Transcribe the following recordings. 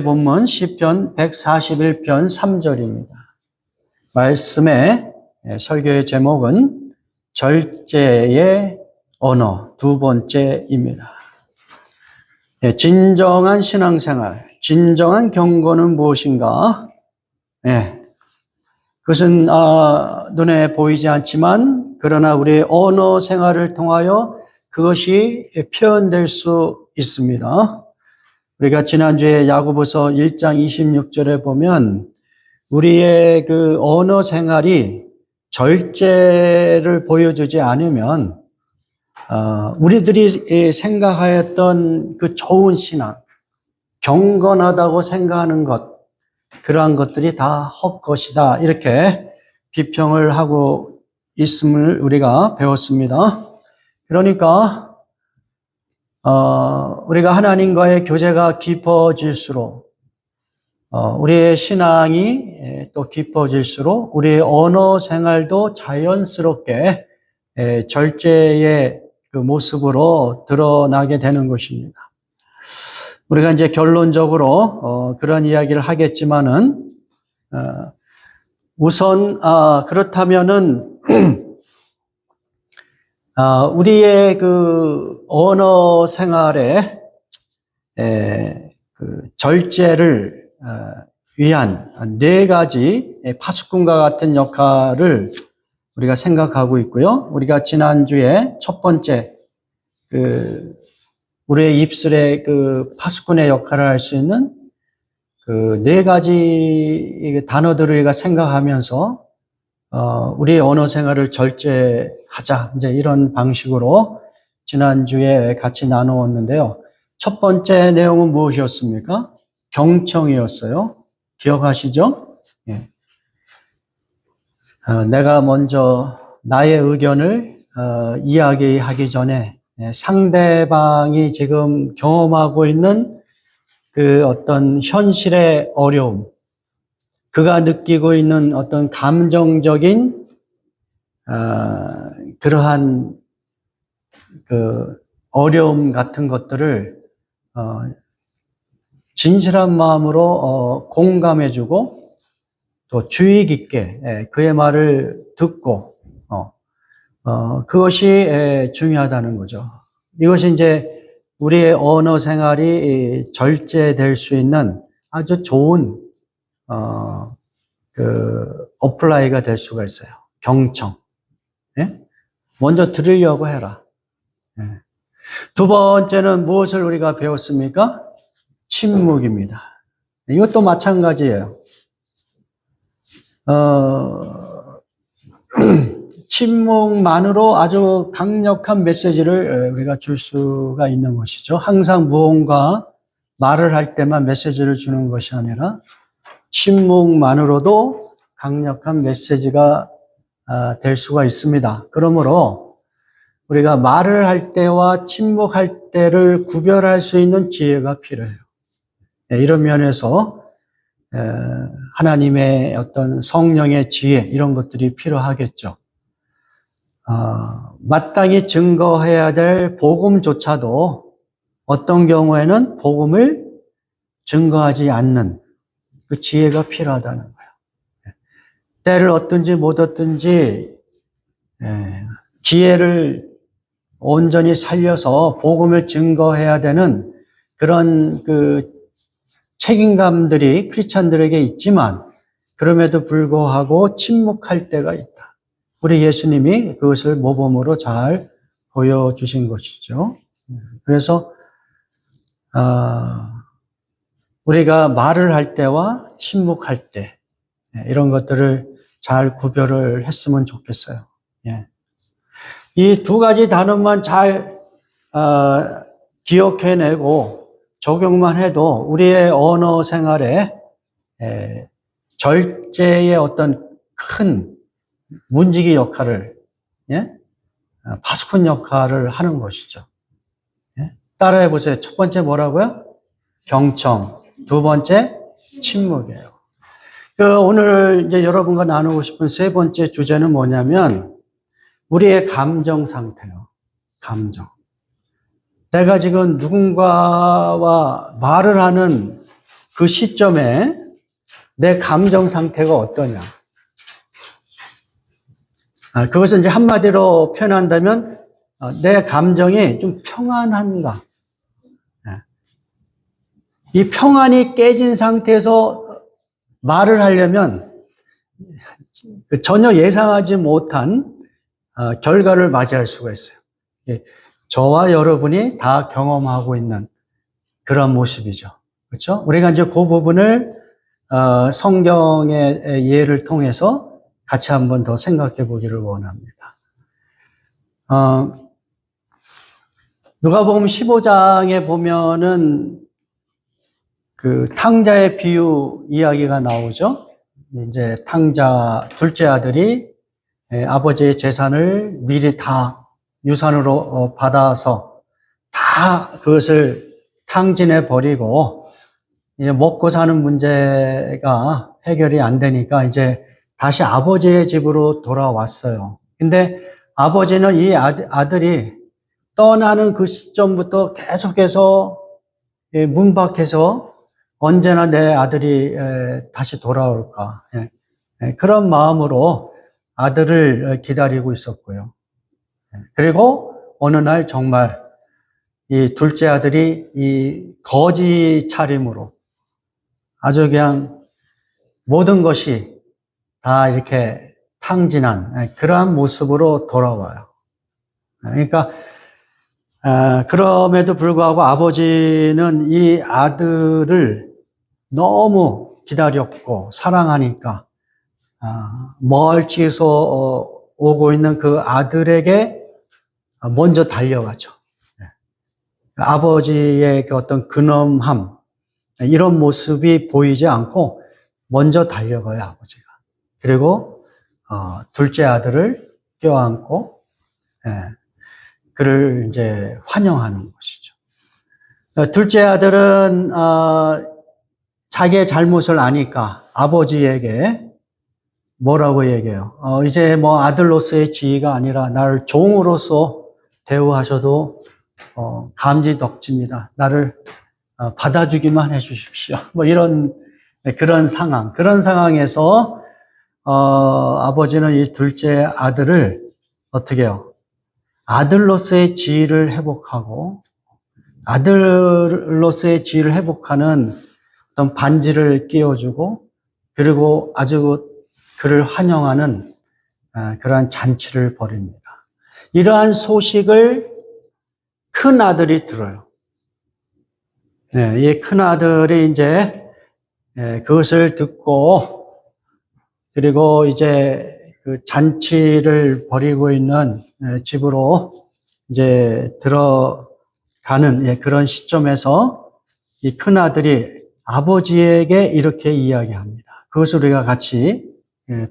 본문 시편 141편 3절입니다. 말씀의 설교의 제목은 절제의 언어 두 번째입니다. 진정한 신앙생활, 진정한 경건은 무엇인가? 그것은 눈에 보이지 않지만 그러나 우리의 언어 생활을 통하여 그것이 표현될 수 있습니다. 우리가 지난주에 야고보서 1장 26절에 보면 우리의 그 언어 생활이 절제를 보여주지 않으면 우리들이 생각하였던 그 좋은 신앙, 경건하다고 생각하는 것, 그러한 것들이 다 헛것이다. 이렇게 비평을 하고 있음을 우리가 배웠습니다. 그러니까 우리가 하나님과의 교제가 깊어질수록 우리의 신앙이 또 깊어질수록 우리의 언어 생활도 자연스럽게 절제의 그 모습으로 드러나게 되는 것입니다. 우리가 이제 결론적으로 그런 이야기를 하겠지만은 우선 그렇다면은 우리의 그 언어 생활에 그 절제를 위한 네 가지 파수꾼과 같은 역할을 우리가 생각하고 있고요. 우리가 지난주에 첫 번째 우리의 입술에 그 파수꾼의 역할을 할 수 있는 그 네 가지 단어들을 우리가 생각하면서 우리의 언어 생활을 절제하자. 이제 이런 방식으로 지난주에 같이 나누었는데요. 첫 번째 내용은 무엇이었습니까? 경청이었어요. 기억하시죠? 예. 내가 먼저 나의 의견을 이야기하기 전에 상대방이 지금 경험하고 있는 그 어떤 현실의 어려움, 그가 느끼고 있는 어떤 감정적인 그러한 그 어려움 같은 것들을 진실한 마음으로 공감해주고 또 주의 깊게 그의 말을 듣고 그것이 중요하다는 거죠. 이것이 이제 우리의 언어 생활이 절제될 수 있는 아주 좋은 어플라이가 될 수가 있어요. 경청. 예? 먼저 들으려고 해라. 예. 두 번째는 무엇을 우리가 배웠습니까? 침묵입니다. 이것도 마찬가지예요. 침묵만으로 아주 강력한 메시지를 우리가 줄 수가 있는 것이죠. 항상 무언가 말을 할 때만 메시지를 주는 것이 아니라 침묵만으로도 강력한 메시지가 될 수가 있습니다. 그러므로 우리가 말을 할 때와 침묵할 때를 구별할 수 있는 지혜가 필요해요. 이런 면에서 하나님의 어떤 성령의 지혜 이런 것들이 필요하겠죠. 마땅히 증거해야 될 복음조차도 어떤 경우에는 복음을 증거하지 않는 그 지혜가 필요하다는 거예요. 때를 얻든지 못 얻든지 기회를 온전히 살려서 복음을 증거해야 되는 그런 그 책임감들이 크리스찬들에게 있지만 그럼에도 불구하고 침묵할 때가 있다. 우리 예수님이 그것을 모범으로 잘 보여주신 것이죠. 그래서 우리가 말을 할 때와 침묵할 때 이런 것들을 잘 구별을 했으면 좋겠어요. 이 두 가지 단어만 잘 기억해내고 적용만 해도 우리의 언어 생활에 절제의 어떤 큰 문지기 역할을, 파수꾼 역할을 하는 것이죠. 따라해 보세요. 첫 번째 뭐라고요? 경청. 두 번째 침묵이에요. 오늘 이제 여러분과 나누고 싶은 세 번째 주제는 뭐냐면 우리의 감정 상태요. 감정. 내가 지금 누군가와 말을 하는 그 시점에 내 감정 상태가 어떠냐. 그것을 이제 한마디로 표현한다면, 내 감정이 좀 평안한가. 이 평안이 깨진 상태에서 말을 하려면 전혀 예상하지 못한 결과를 맞이할 수가 있어요. 저와 여러분이 다 경험하고 있는 그런 모습이죠. 그렇죠? 우리가 이제 그 부분을 성경의 예를 통해서 같이 한번 더 생각해 보기를 원합니다. 누가복음 15장에 보면은 그 탕자의 비유 이야기가 나오죠. 이제 탕자 둘째 아들이 아버지의 재산을 미리 다 유산으로 받아서 다 그것을 탕진해 버리고 이제 먹고 사는 문제가 해결이 안 되니까 이제 다시 아버지의 집으로 돌아왔어요. 근데 아버지는 이 아들이 떠나는 그 시점부터 계속해서 문 밖에서 언제나 내 아들이 다시 돌아올까. 그런 마음으로 아들을 기다리고 있었고요. 그리고 어느 날 정말 이 둘째 아들이 이 거지 차림으로 아주 그냥 모든 것이 다 이렇게 탕진한 그러한 모습으로 돌아와요. 그러니까 그럼에도 불구하고 아버지는 이 아들을 너무 기다렸고 사랑하니까 멀찍이서 오고 있는 그 아들에게 먼저 달려가죠. 아버지의 그 어떤 근엄함 이런 모습이 보이지 않고 먼저 달려가요, 아버지가. 그리고 둘째 아들을 껴안고 그를 이제 환영하는 것이죠. 둘째 아들은 자기의 잘못을 아니까 아버지에게 뭐라고 얘기해요? 이제 뭐 아들로서의 지위가 아니라 나를 종으로서 대우하셔도 감지덕지입니다. 나를 받아주기만 해주십시오. 뭐 이런 그런 상황에서 아버지는 이 둘째 아들을 어떻게 해요? 아들로서의 지위를 회복하고 아들로서의 지위를 회복하는 어떤 반지를 끼워주고 그리고 아주 그를 환영하는 그러한 잔치를 벌입니다. 이러한 소식을 큰 아들이 들어요. 이 큰 아들이 이제 그것을 듣고 그리고 이제 그 잔치를 벌이고 있는 집으로 이제 들어가는 그런 시점에서 이 큰 아들이 아버지에게 이렇게 이야기합니다. 그것을 우리가 같이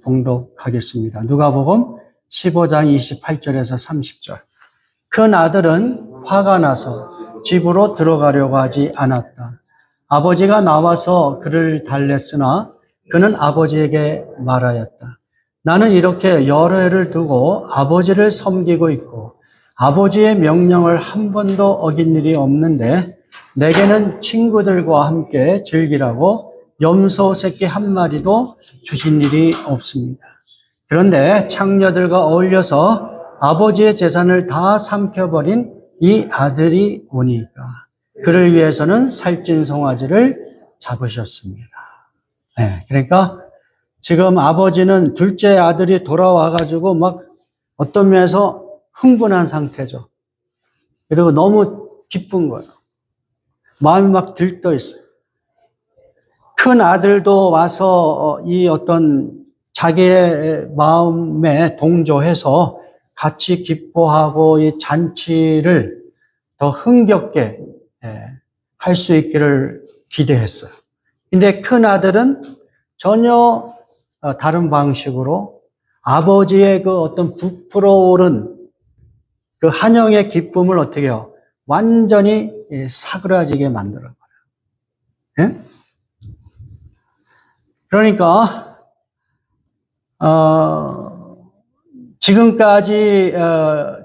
봉독하겠습니다. 누가복음 15장 28절에서 30절. 큰 아들은 화가 나서 집으로 들어가려고 하지 않았다. 아버지가 나와서 그를 달랬으나 그는 아버지에게 말하였다. 나는 이렇게 여러 해를 두고 아버지를 섬기고 있고 아버지의 명령을 한 번도 어긴 일이 없는데 내게는 친구들과 함께 즐기라고 염소 새끼 한 마리도 주신 일이 없습니다. 그런데 창녀들과 어울려서 아버지의 재산을 다 삼켜버린 이 아들이 오니까 그를 위해서는 살찐 송아지를 잡으셨습니다. 그러니까 지금 아버지는 둘째 아들이 돌아와가지고 막 어떤 면에서 흥분한 상태죠. 그리고 너무 기쁜 거예요. 마음이 막 들떠 있어요. 큰 아들도 와서 이 어떤 자기의 마음에 동조해서 같이 기뻐하고 이 잔치를 더 흥겹게 할 수 있기를 기대했어요. 근데 큰 아들은 전혀 다른 방식으로 아버지의 그 어떤 부풀어오른 그 환영의 기쁨을 어떻게 해요? 완전히 사그라지게 만들어버려요. 그러니까 지금까지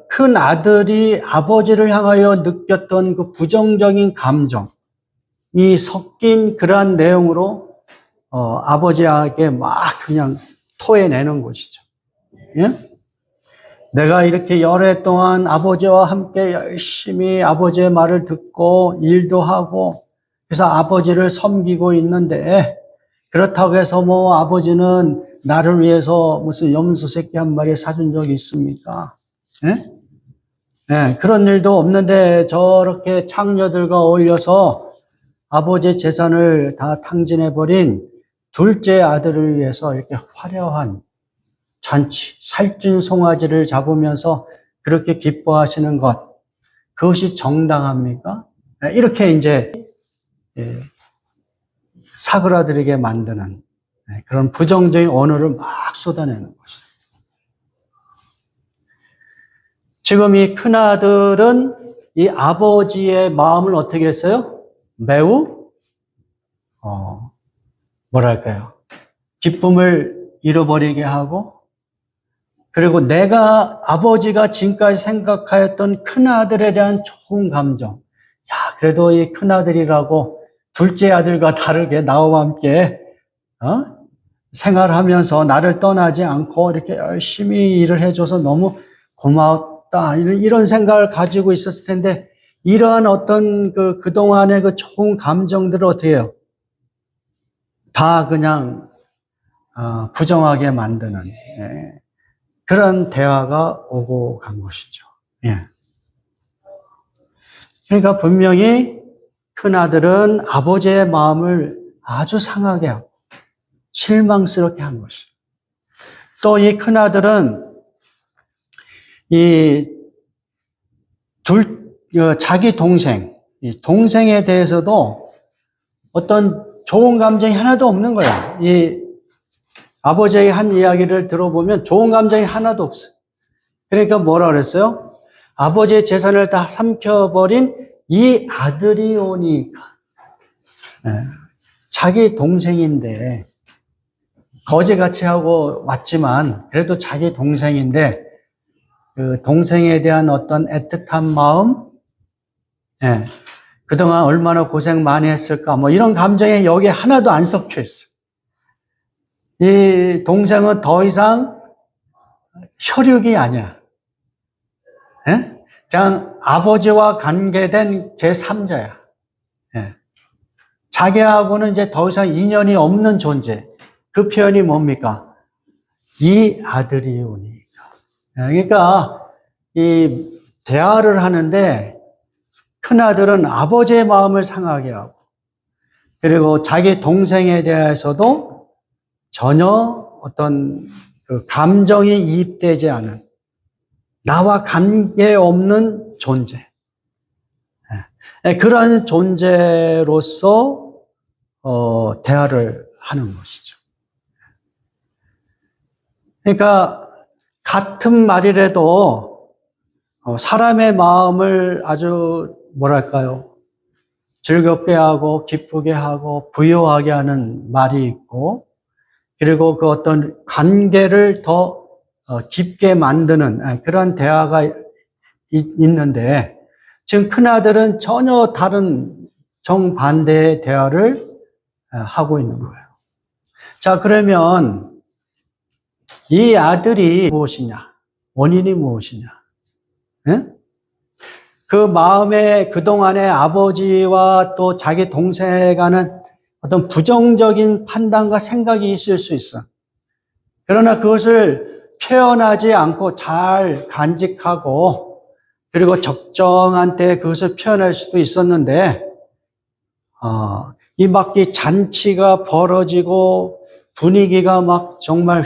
큰 아들이 아버지를 향하여 느꼈던 그 부정적인 감정이 이 섞인 그러한 내용으로 아버지에게 막 그냥 토해내는 것이죠. 예? 내가 이렇게 여러 해 동안 아버지와 함께 열심히 아버지의 말을 듣고 일도 하고 그래서 아버지를 섬기고 있는데 그렇다고 해서 뭐 아버지는 나를 위해서 무슨 염소 새끼 한 마리 사준 적이 있습니까? 예? 예, 그런 일도 없는데 저렇게 창녀들과 어울려서 아버지의 재산을 다 탕진해버린 둘째 아들을 위해서 이렇게 화려한 잔치, 살찐 송아지를 잡으면서 그렇게 기뻐하시는 것, 그것이 정당합니까? 이렇게 이제 사그라들게 만드는 그런 부정적인 언어를 막 쏟아내는 것이죠. 지금 이 큰아들은 이 아버지의 마음을 어떻게 했어요? 매우 뭐랄까요? 기쁨을 잃어버리게 하고 그리고 내가 아버지가 지금까지 생각하였던 큰아들에 대한 좋은 감정. 야, 그래도 이 큰아들이라고 둘째 아들과 다르게 나와 함께 생활하면서 나를 떠나지 않고 이렇게 열심히 일을 해줘서 너무 고맙다. 이런 생각을 가지고 있었을 텐데 이러한 어떤 그동안의 그 좋은 감정들을 어떻게 해요? 다 그냥 부정하게 만드는 그런 대화가 오고 간 것이죠. 예. 그러니까 분명히 큰아들은 아버지의 마음을 아주 상하게 하고 실망스럽게 한 것이죠. 또 이 큰아들은 자기 이 동생에 대해서도 어떤 좋은 감정이 하나도 없는 거야. 이 아버지의 한 이야기를 들어보면 좋은 감정이 하나도 없어요. 그러니까 뭐라 그랬어요? 아버지의 재산을 다 삼켜버린 이 아들이 오니까. 자기 동생인데 거지같이 하고 왔지만 그래도 자기 동생인데 그 동생에 대한 어떤 애틋한 마음, 그동안 얼마나 고생 많이 했을까 뭐 이런 감정이 여기에 하나도 안 섞여 있어. 이 동생은 더 이상 혈육이 아니야. 그냥 아버지와 관계된 제3자야. 자기하고는 이제 더 이상 인연이 없는 존재. 그 표현이 뭡니까? 이 아들이 오니까. 그러니까 이 대화를 하는데 큰아들은 아버지의 마음을 상하게 하고 그리고 자기 동생에 대해서도 전혀 어떤 그 감정이 이입되지 않은 나와 관계없는 존재. 그러한 존재로서 대화를 하는 것이죠. 그러니까 같은 말이라도 사람의 마음을 아주 뭐랄까요? 즐겁게 하고 기쁘게 하고 부여하게 하는 말이 있고 그리고 그 어떤 관계를 더 깊게 만드는 그런 대화가 있는데 지금 큰아들은 전혀 다른 정반대의 대화를 하고 있는 거예요. 자, 그러면 이 아들이 무엇이냐? 원인이 무엇이냐? 그 마음에 그동안의 아버지와 또 자기 동생에 관한 어떤 부정적인 판단과 생각이 있을 수 있어. 그러나 그것을 표현하지 않고 잘 간직하고 그리고 적정한 때에 그것을 표현할 수도 있었는데 이 잔치가 벌어지고 분위기가 막 정말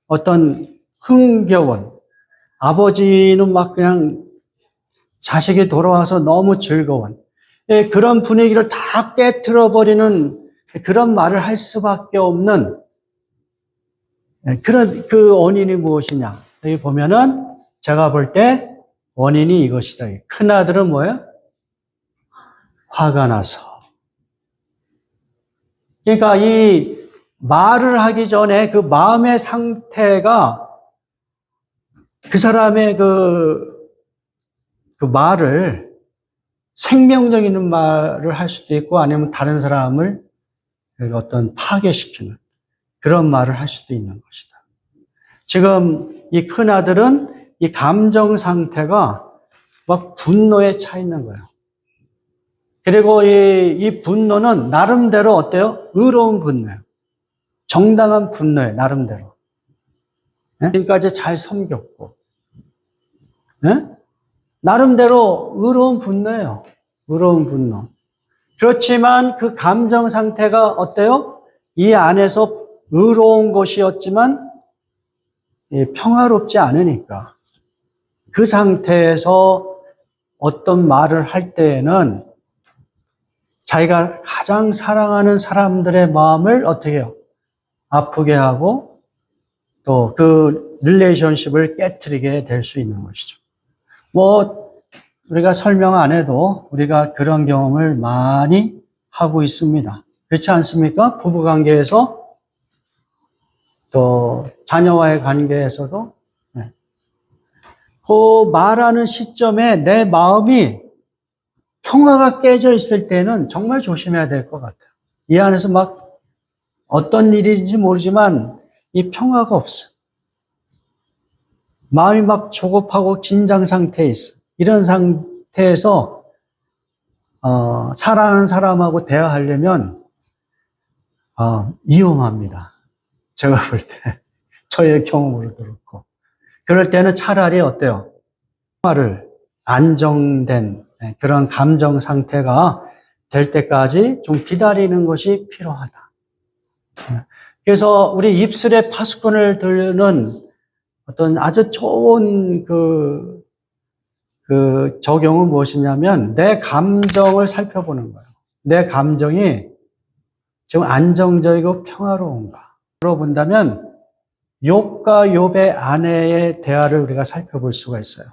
어떤 흥겨운 아버지는 막 그냥 자식이 돌아와서 너무 즐거운 그런 분위기를 다 깨트려버리는 그런 말을 할 수밖에 없는 그런 그 원인이 무엇이냐? 여기 보면은 제가 볼 때 원인이 이것이다. 큰아들은 뭐예요? 화가 나서. 그러니까 이 말을 하기 전에 그 마음의 상태가 그 사람의 그 말을 생명력 있는 말을 할 수도 있고 아니면 다른 사람을 어떤 파괴시키는 그런 말을 할 수도 있는 것이다. 지금 이 큰아들은 이 감정 상태가 막 분노에 차 있는 거예요. 그리고 이 분노는 나름대로 어때요? 의로운 분노예요. 정당한 분노예요, 나름대로. 지금까지 잘 섬겼고, 나름대로 의로운 분노예요. 의로운 분노. 그렇지만 그 감정 상태가 어때요? 이 안에서 의로운 것이었지만 평화롭지 않으니까 그 상태에서 어떤 말을 할 때에는 자기가 가장 사랑하는 사람들의 마음을 어떻게 해요? 아프게 하고 또 그 릴레이션십을 깨트리게 될 수 있는 것이죠. 우리가 설명 안 해도 우리가 그런 경험을 많이 하고 있습니다. 그렇지 않습니까? 부부 관계에서 또 자녀와의 관계에서도 그 말하는 시점에 내 마음이 평화가 깨져 있을 때는 정말 조심해야 될 것 같아요. 이 안에서 막 어떤 일인지 모르지만 이 평화가 없어. 마음이 막 조급하고 긴장 상태에 있어. 이런 상태에서 사랑하는 사람하고 대화하려면 위험합니다. 제가 볼 때 저의 경험으로 그렇고 그럴 때는 차라리 어때요? 평화를 안정된 그런 감정 상태가 될 때까지 좀 기다리는 것이 필요하다. 그래서 우리 입술에 파수꾼을 두는 어떤 아주 좋은 그 적용은 무엇이냐면 내 감정을 살펴보는 거예요. 내 감정이 지금 안정적이고 평화로운가. 물어본다면 욥과 욥의 아내의 대화를 우리가 살펴볼 수가 있어요.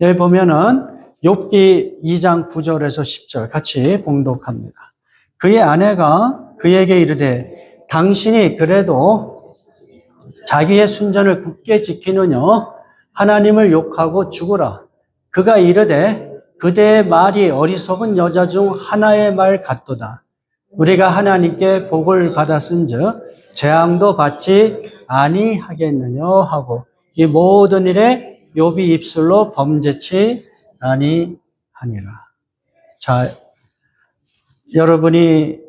여기 보면은 욥기 2장 9절에서 10절 같이 봉독합니다. 그의 아내가 그에게 이르되 당신이 그래도 자기의 순전을 굳게 지키느냐 하나님을 욕하고 죽으라. 그가 이르되 그대의 말이 어리석은 여자 중 하나의 말 같도다. 우리가 하나님께 복을 받았은즉 재앙도 받지 아니하겠느냐 하고 이 모든 일에 욥이 입술로 범죄치 아니하니라. 자, 여러분이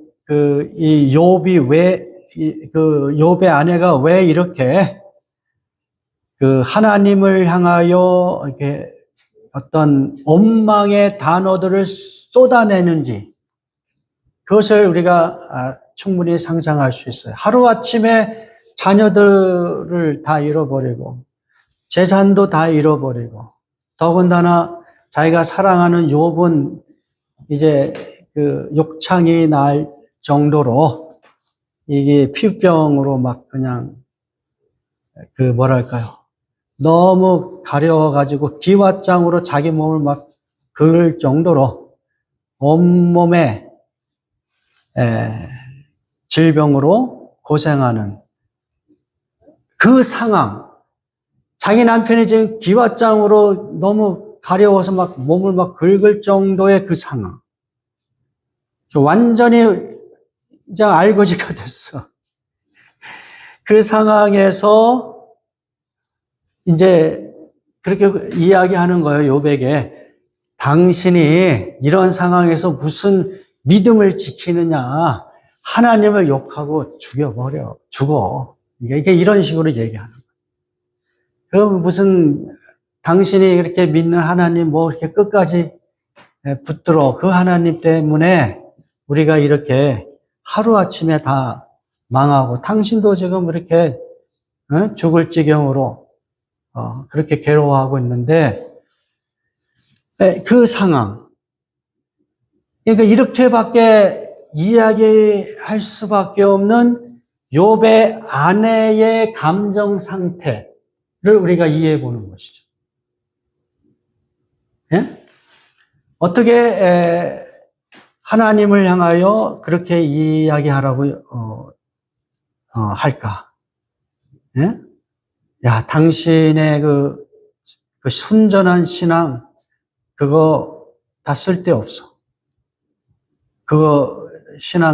이 욥이 욥의 아내가 왜 이렇게 하나님을 향하여 이렇게 어떤 원망의 단어들을 쏟아내는지 그것을 우리가 충분히 상상할 수 있어요. 하루아침에 자녀들을 다 잃어버리고 재산도 다 잃어버리고 더군다나 자기가 사랑하는 욥은 이제 욕창이 날 정도로 이게 피부병으로 막 그냥 뭐랄까요. 너무 가려워가지고 기왓장으로 자기 몸을 막 긁을 정도로 온몸에 질병으로 고생하는 그 상황. 자기 남편이 지금 기왓장으로 너무 가려워서 막 몸을 막 긁을 정도의 그 상황. 완전히 이제 알거지가 됐어. 그 상황에서 이제 그렇게 이야기하는 거예요, 욥에게. 당신이 이런 상황에서 무슨 믿음을 지키느냐. 하나님을 욕하고 죽어. 이게 이런 식으로 얘기하는 거예요. 그럼 무슨 당신이 그렇게 믿는 하나님 이렇게 끝까지 붙들어. 그 하나님 때문에 우리가 이렇게 하루아침에 다 망하고 당신도 지금 이렇게 죽을 지경으로 그렇게 괴로워하고 있는데 그 상황 그러니까 이렇게밖에 이야기할 수밖에 없는 욥의 아내의 감정 상태를 우리가 이해해 보는 것이죠. 예? 어떻게 하나님을 향하여 그렇게 이야기하라고 할까? 예? 야, 당신의 그 순전한 신앙, 그거 다 쓸데없어. 그거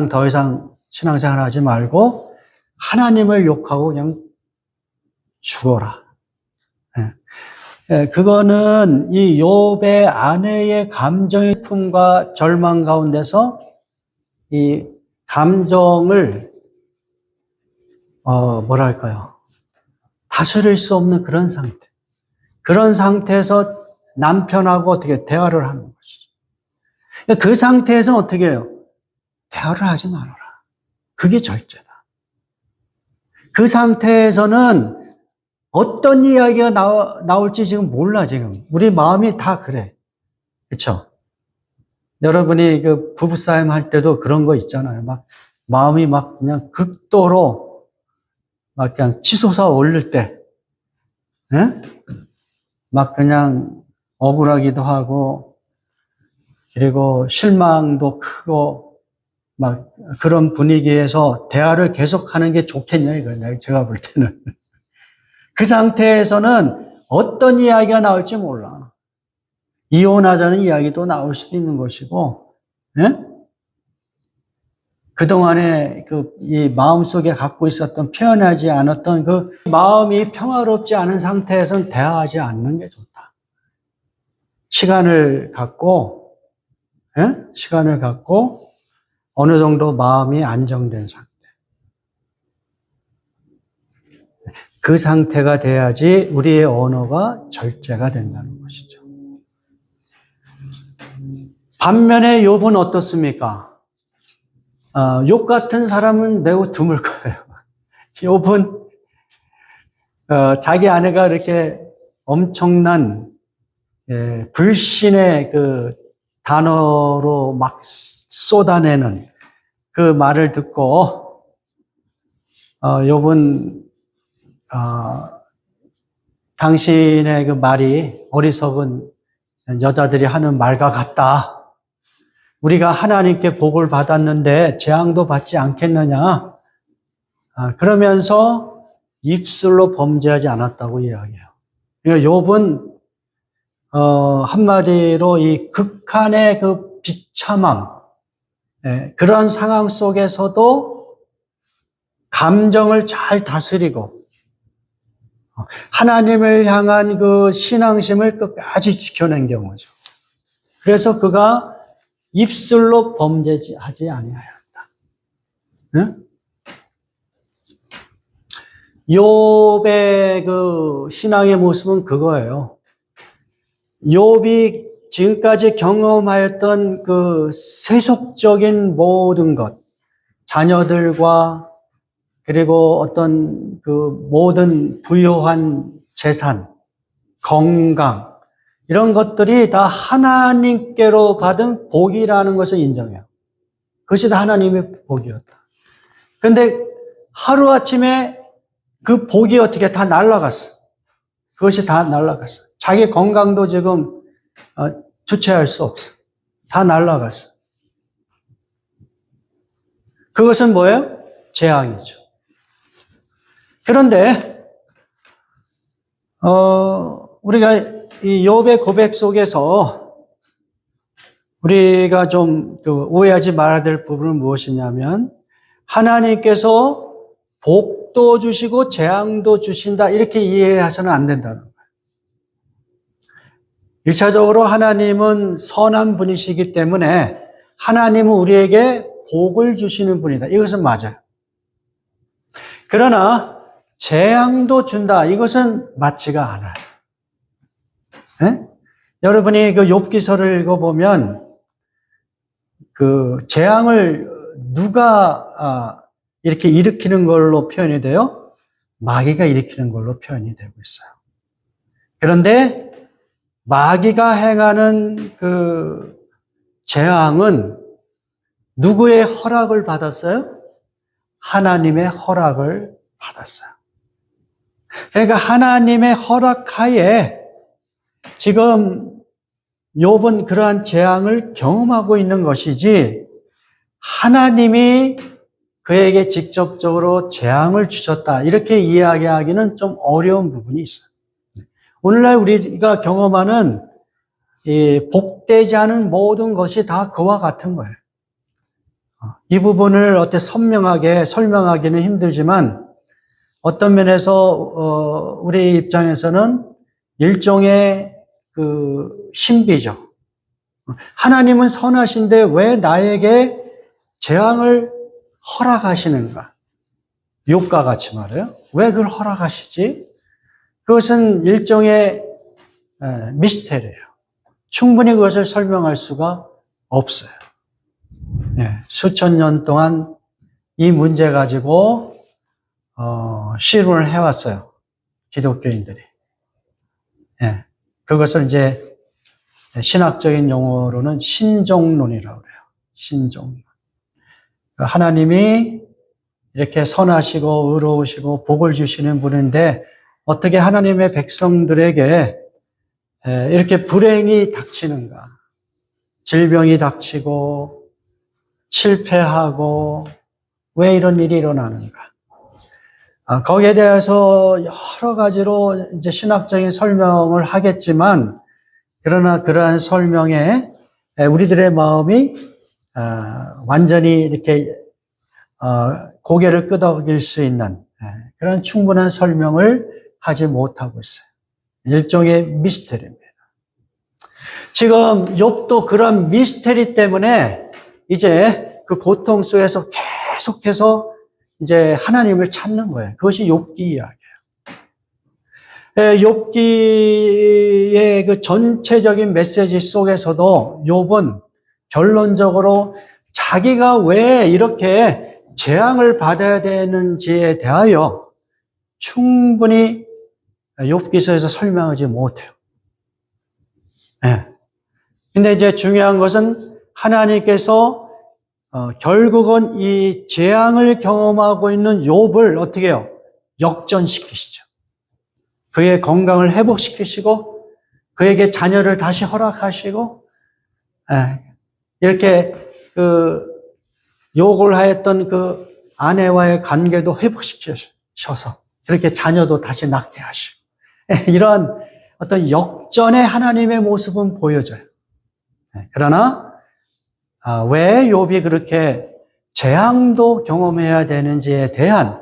더 이상 신앙생활 하지 말고 하나님을 욕하고 그냥 죽어라. 그거는 이 욥의 아내의 감정의 품과 절망 가운데서 이 감정을 뭐랄까요? 다스릴 수 없는 그런 상태. 그런 상태에서 남편하고 어떻게 대화를 하는 것이죠. 그 상태에서 어떻게 해요? 대화를 하지 말아라. 그게 절제다. 그 상태에서는 어떤 이야기가 나올지 지금 몰라, 지금. 우리 마음이 다 그래. 그쵸? 여러분이 그 부부싸움 할 때도 그런 거 있잖아요. 막, 마음이 막 그냥 극도로 막 그냥 치솟아 오를 때, 예? 막 그냥 억울하기도 하고, 그리고 실망도 크고, 막 그런 분위기에서 대화를 계속하는 게 좋겠냐, 이거냐, 제가 볼 때는. 그 상태에서는 어떤 이야기가 나올지 몰라. 이혼하자는 이야기도 나올 수도 있는 것이고, 예? 그동안에 이 마음속에 갖고 있었던 표현하지 않았던 그 마음이 평화롭지 않은 상태에서는 대화하지 않는 게 좋다. 시간을 갖고, 예? 시간을 갖고 어느 정도 마음이 안정된 상태. 그 상태가 돼야지 우리의 언어가 절제가 된다는 것이죠. 반면에 욥은 어떻습니까? 욥 같은 사람은 매우 드물 거예요. 욥은 자기 아내가 이렇게 엄청난 불신의 그 단어로 막 쏟아내는 그 말을 듣고 욥은 당신의 그 말이 어리석은 여자들이 하는 말과 같다. 우리가 하나님께 복을 받았는데 재앙도 받지 않겠느냐. 그러면서 입술로 범죄하지 않았다고 이야기해요. 그러니까 욥은 한마디로 이 극한의 그 비참함, 그런 상황 속에서도 감정을 잘 다스리고 하나님을 향한 그 신앙심을 끝까지 지켜낸 경우죠. 그래서 그가 입술로 범죄하지 아니하였다. 응? 욥의 그 신앙의 모습은 그거예요. 욥이 지금까지 경험하였던 그 세속적인 모든 것, 자녀들과 그리고 어떤 그 모든 부유한 재산, 건강, 이런 것들이 다 하나님께로 받은 복이라는 것을 인정해요. 그것이 다 하나님의 복이었다. 그런데 하루아침에 그 복이 어떻게 다 날아갔어. 그것이 다 날아갔어. 자기 건강도 지금 주체할 수 없어. 다 날아갔어. 그것은 뭐예요? 재앙이죠. 그런데 우리가 이 욥의 고백 속에서 우리가 좀 오해하지 말아야 될 부분은 무엇이냐면 하나님께서 복도 주시고 재앙도 주신다 이렇게 이해해서는 안 된다는 거예요. 1차적으로 하나님은 선한 분이시기 때문에 하나님은 우리에게 복을 주시는 분이다. 이것은 맞아요. 그러나 재앙도 준다. 이것은 맞지가 않아요. 네? 여러분이 그 욥기서를 읽어보면 그 재앙을 누가 이렇게 일으키는 걸로 표현이 돼요? 마귀가 일으키는 걸로 표현이 되고 있어요. 그런데 마귀가 행하는 그 재앙은 누구의 허락을 받았어요? 하나님의 허락을 받았어요. 그러니까 하나님의 허락하에 지금 욥은 그러한 재앙을 경험하고 있는 것이지 하나님이 그에게 직접적으로 재앙을 주셨다 이렇게 이야기하기는 좀 어려운 부분이 있어요. 오늘날 우리가 경험하는 이 복되지 않은 모든 것이 다 그와 같은 거예요. 이 부분을 어떻게 선명하게 설명하기는 힘들지만 어떤 면에서 우리 입장에서는 일종의 그 신비죠. 하나님은 선하신데 왜 나에게 재앙을 허락하시는가? 욥과 같이 말해요. 왜 그걸 허락하시지? 그것은 일종의 미스테리예요. 충분히 그것을 설명할 수가 없어요. 수천 년 동안 이 문제 가지고 씨름을 해왔어요. 기독교인들이. 그것을 이제 신학적인 용어로는 신종론이라고 그래요. 신종론. 하나님이 이렇게 선하시고 의로우시고 복을 주시는 분인데 어떻게 하나님의 백성들에게 이렇게 불행이 닥치는가? 질병이 닥치고 실패하고 왜 이런 일이 일어나는가? 거기에 대해서 여러 가지로 이제 신학적인 설명을 하겠지만 그러나 그러한 설명에 우리들의 마음이 완전히 이렇게 고개를 끄덕일 수 있는 그런 충분한 설명을 하지 못하고 있어요. 일종의 미스테리입니다. 지금 욥도 그런 미스테리 때문에 이제 그 고통 속에서 계속해서 이제 하나님을 찾는 거예요. 그것이 욥기 이야기예요. 욥기의 그 전체적인 메시지 속에서도 욥은 결론적으로 자기가 왜 이렇게 재앙을 받아야 되는지에 대하여 충분히 욥기서에서 설명하지 못해요. 근데 이제 중요한 것은 하나님께서 결국은 이 재앙을 경험하고 있는 욥을 어떻게 해요? 역전시키시죠. 그의 건강을 회복시키시고 그에게 자녀를 다시 허락하시고 이렇게 그 욕을 하였던 그 아내와의 관계도 회복시키셔서 그렇게 자녀도 다시 낳게 하시고 이런 어떤 역전의 하나님의 모습은 보여져요. 그러나 왜 욥이 그렇게 재앙도 경험해야 되는지에 대한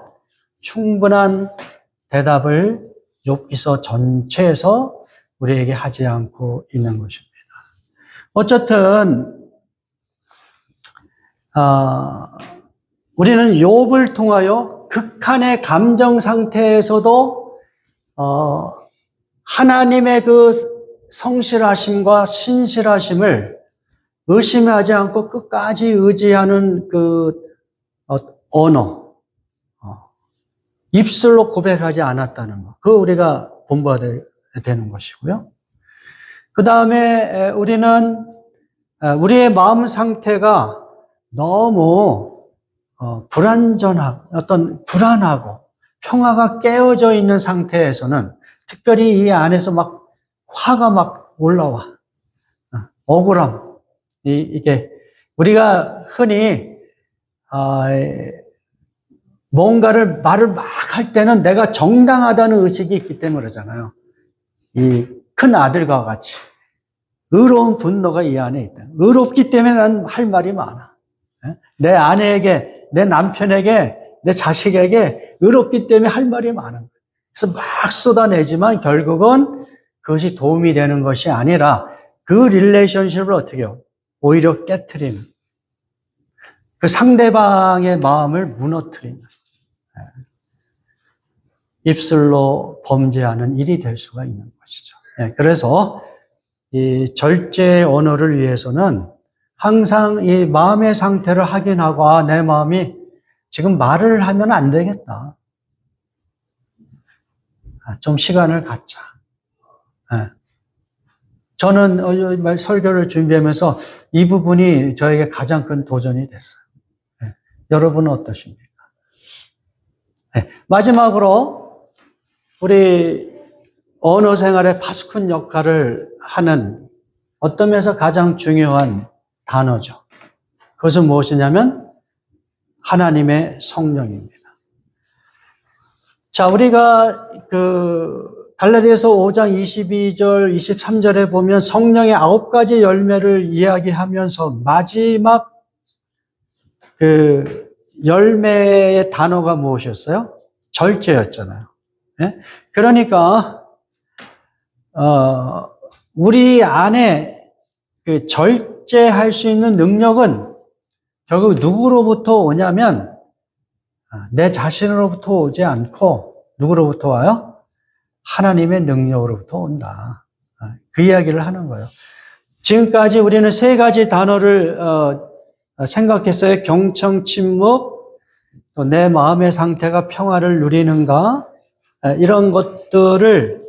충분한 대답을 욥기서 전체에서 우리에게 하지 않고 있는 것입니다. 어쨌든 우리는 욥을 통하여 극한의 감정 상태에서도 하나님의 그 성실하심과 신실하심을 의심하지 않고 끝까지 의지하는 그 언어, 입술로 고백하지 않았다는 것, 그거 우리가 본받아야 되는 것이고요. 그 다음에 우리는 우리의 마음 상태가 너무 불안전하고 어떤 불안하고 평화가 깨어져 있는 상태에서는 특별히 이 안에서 막 화가 막 올라와. 억울함. 이게 우리가 흔히 뭔가를 말을 막 할 때는 내가 정당하다는 의식이 있기 때문에 그러잖아요. 이 큰 아들과 같이 의로운 분노가 이 안에 있다. 의롭기 때문에 난 할 말이 많아. 내 아내에게, 내 남편에게, 내 자식에게 의롭기 때문에 할 말이 많은 거예요. 그래서 막 쏟아내지만 결국은 그것이 도움이 되는 것이 아니라 그 릴레이션십을 어떻게 해요? 오히려 깨트리는. 그 상대방의 마음을 무너뜨리는. 입술로 범죄하는 일이 될 수가 있는 것이죠. 그래서 이 절제 언어를 위해서는 항상 이 마음의 상태를 확인하고 내 마음이 지금 말을 하면 안 되겠다. 좀 시간을 갖자. 저는 설교를 준비하면서 이 부분이 저에게 가장 큰 도전이 됐어요. 여러분은 어떠십니까? 마지막으로 우리 언어 생활의 파수꾼 역할을 하는 어떤 면에서 가장 중요한 단어죠. 그것은 무엇이냐면 하나님의 성령입니다. 자, 우리가 갈라디아서 5장 22절, 23절에 보면 성령의 9가지 열매를 이야기하면서 마지막 그 열매의 단어가 무엇이었어요? 절제였잖아요. 예? 그러니까 우리 안에 그 절제할 수 있는 능력은 결국 누구로부터 오냐면 내 자신으로부터 오지 않고 누구로부터 와요? 하나님의 능력으로부터 온다. 그 이야기를 하는 거예요. 지금까지 우리는 세 가지 단어를 생각했어요. 경청, 침묵, 또 내 마음의 상태가 평화를 누리는가, 이런 것들을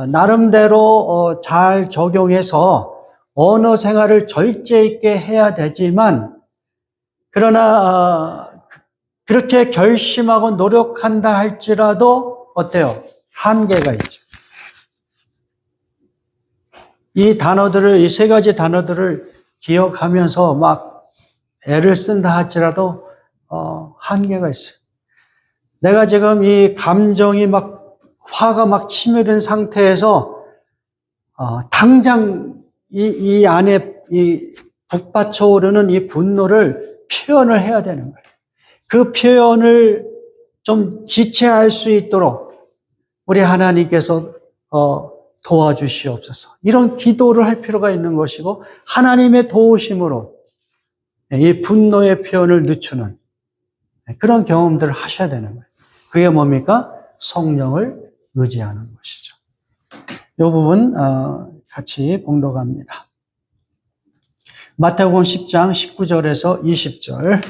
나름대로 잘 적용해서 언어 생활을 절제 있게 해야 되지만, 그러나 그렇게 결심하고 노력한다 할지라도 어때요? 한계가 있죠. 이 단어들을, 이 세 가지 단어들을 기억하면서 막 애를 쓴다 할지라도 한계가 있어요. 내가 지금 이 감정이 막 화가 막 치밀은 상태에서 당장 이 안에 이 북받쳐 오르는 이 분노를 표현을 해야 되는 거예요. 그 표현을 좀 지체할 수 있도록 우리 하나님께서 도와주시옵소서. 이런 기도를 할 필요가 있는 것이고, 하나님의 도우심으로 이 분노의 표현을 늦추는 그런 경험들을 하셔야 되는 거예요. 그게 뭡니까? 성령을 의지하는 것이죠. 이 부분 같이 봉독합니다. 마태복음 10장 19절에서 20절.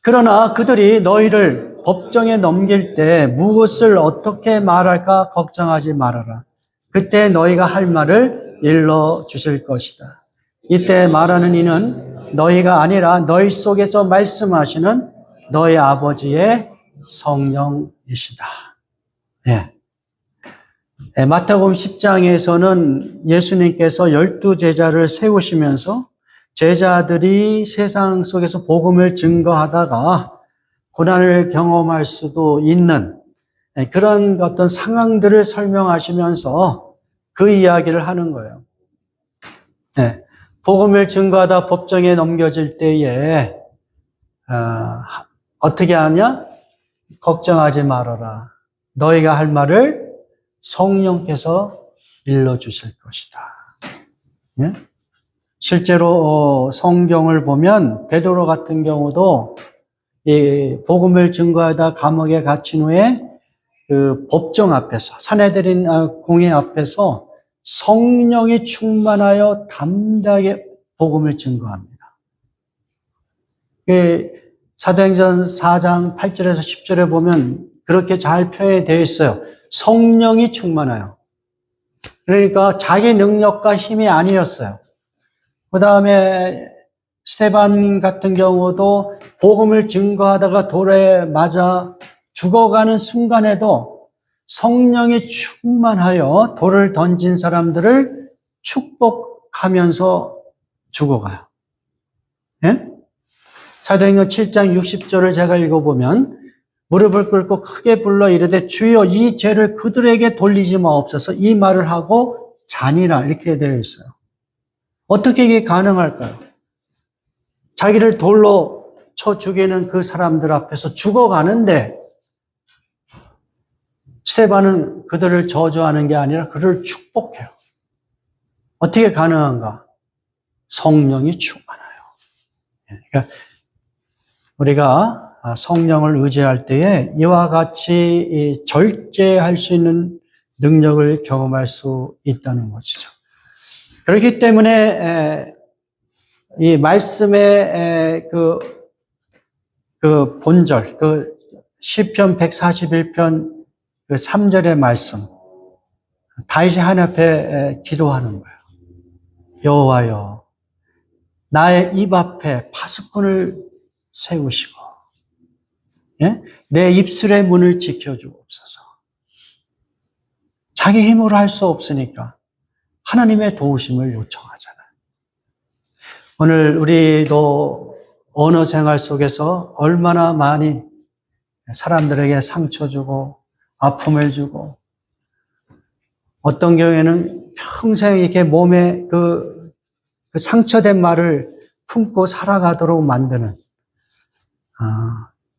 그러나 그들이 너희를 법정에 넘길 때 무엇을 어떻게 말할까 걱정하지 말아라. 그때 너희가 할 말을 일러 주실 것이다. 이때 말하는 이는 너희가 아니라 너희 속에서 말씀하시는 너희 아버지의 성령이시다. 예. 마태복음 10장에서는 예수님께서 12제자를 세우시면서 제자들이 세상 속에서 복음을 증거하다가 고난을 경험할 수도 있는 그런 어떤 상황들을 설명하시면서 그 이야기를 하는 거예요. 네. 복음을 증거하다 법정에 넘겨질 때에 어떻게 하냐? 걱정하지 말아라. 너희가 할 말을 성령께서 일러주실 것이다. 네? 실제로 성경을 보면 베드로 같은 경우도 이 복음을 증거하다 감옥에 갇힌 후에 그 법정 앞에서 사내들인 공회 앞에서 성령이 충만하여 담대하게 복음을 증거합니다. 사도행전 4장 8절에서 10절에 보면 그렇게 잘 표현이 되어 있어요. 성령이 충만하여. 그러니까 자기 능력과 힘이 아니었어요. 그 다음에 스데반 같은 경우도 복음을 증거하다가 돌에 맞아 죽어가는 순간에도 성령이 충만하여 돌을 던진 사람들을 축복하면서 죽어가요. 네? 사도행전 7장 60절을 제가 읽어보면 무릎을 꿇고 크게 불러 이르되 주여 이 죄를 그들에게 돌리지 마옵소서. 이 말을 하고 자니라 이렇게 되어 있어요. 어떻게 이게 가능할까요? 자기를 돌로 쳐 죽이는 그 사람들 앞에서 죽어가는데 스데반은 그들을 저주하는 게 아니라 그들을 축복해요. 어떻게 가능한가? 성령이 충만해요. 그러니까 우리가 성령을 의지할 때에 이와 같이 절제할 수 있는 능력을 경험할 수 있다는 것이죠. 그렇기 때문에 이 말씀의 그 본절, 그 시편 141편 그 3절의 말씀, 다윗이 하나님 앞에 기도하는 거예요. 여호와여, 나의 입 앞에 파수꾼을 세우시고, 예? 내 입술의 문을 지켜주옵소서. 자기 힘으로 할 수 없으니까 하나님의 도우심을 요청하잖아요. 오늘 우리도 언어 생활 속에서 얼마나 많이 사람들에게 상처 주고 아픔을 주고 어떤 경우에는 평생 이렇게 몸에 그 상처된 말을 품고 살아가도록 만드는,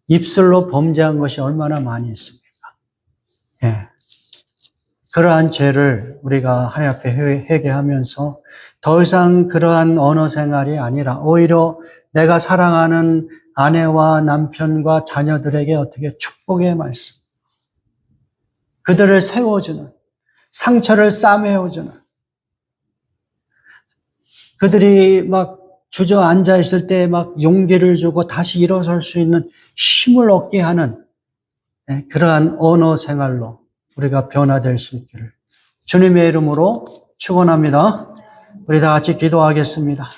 입술로 범죄한 것이 얼마나 많이 있습니까? 예. 그러한 죄를 우리가 하나님 앞에 회개하면서 더 이상 그러한 언어 생활이 아니라 오히려 내가 사랑하는 아내와 남편과 자녀들에게 어떻게 축복의 말씀, 그들을 세워주는, 상처를 싸매어주는, 그들이 막 주저앉아 있을 때 막 용기를 주고 다시 일어설 수 있는 힘을 얻게 하는 그러한 언어 생활로 우리가 변화될 수 있기를 주님의 이름으로 축원합니다. 우리 다 같이 기도하겠습니다.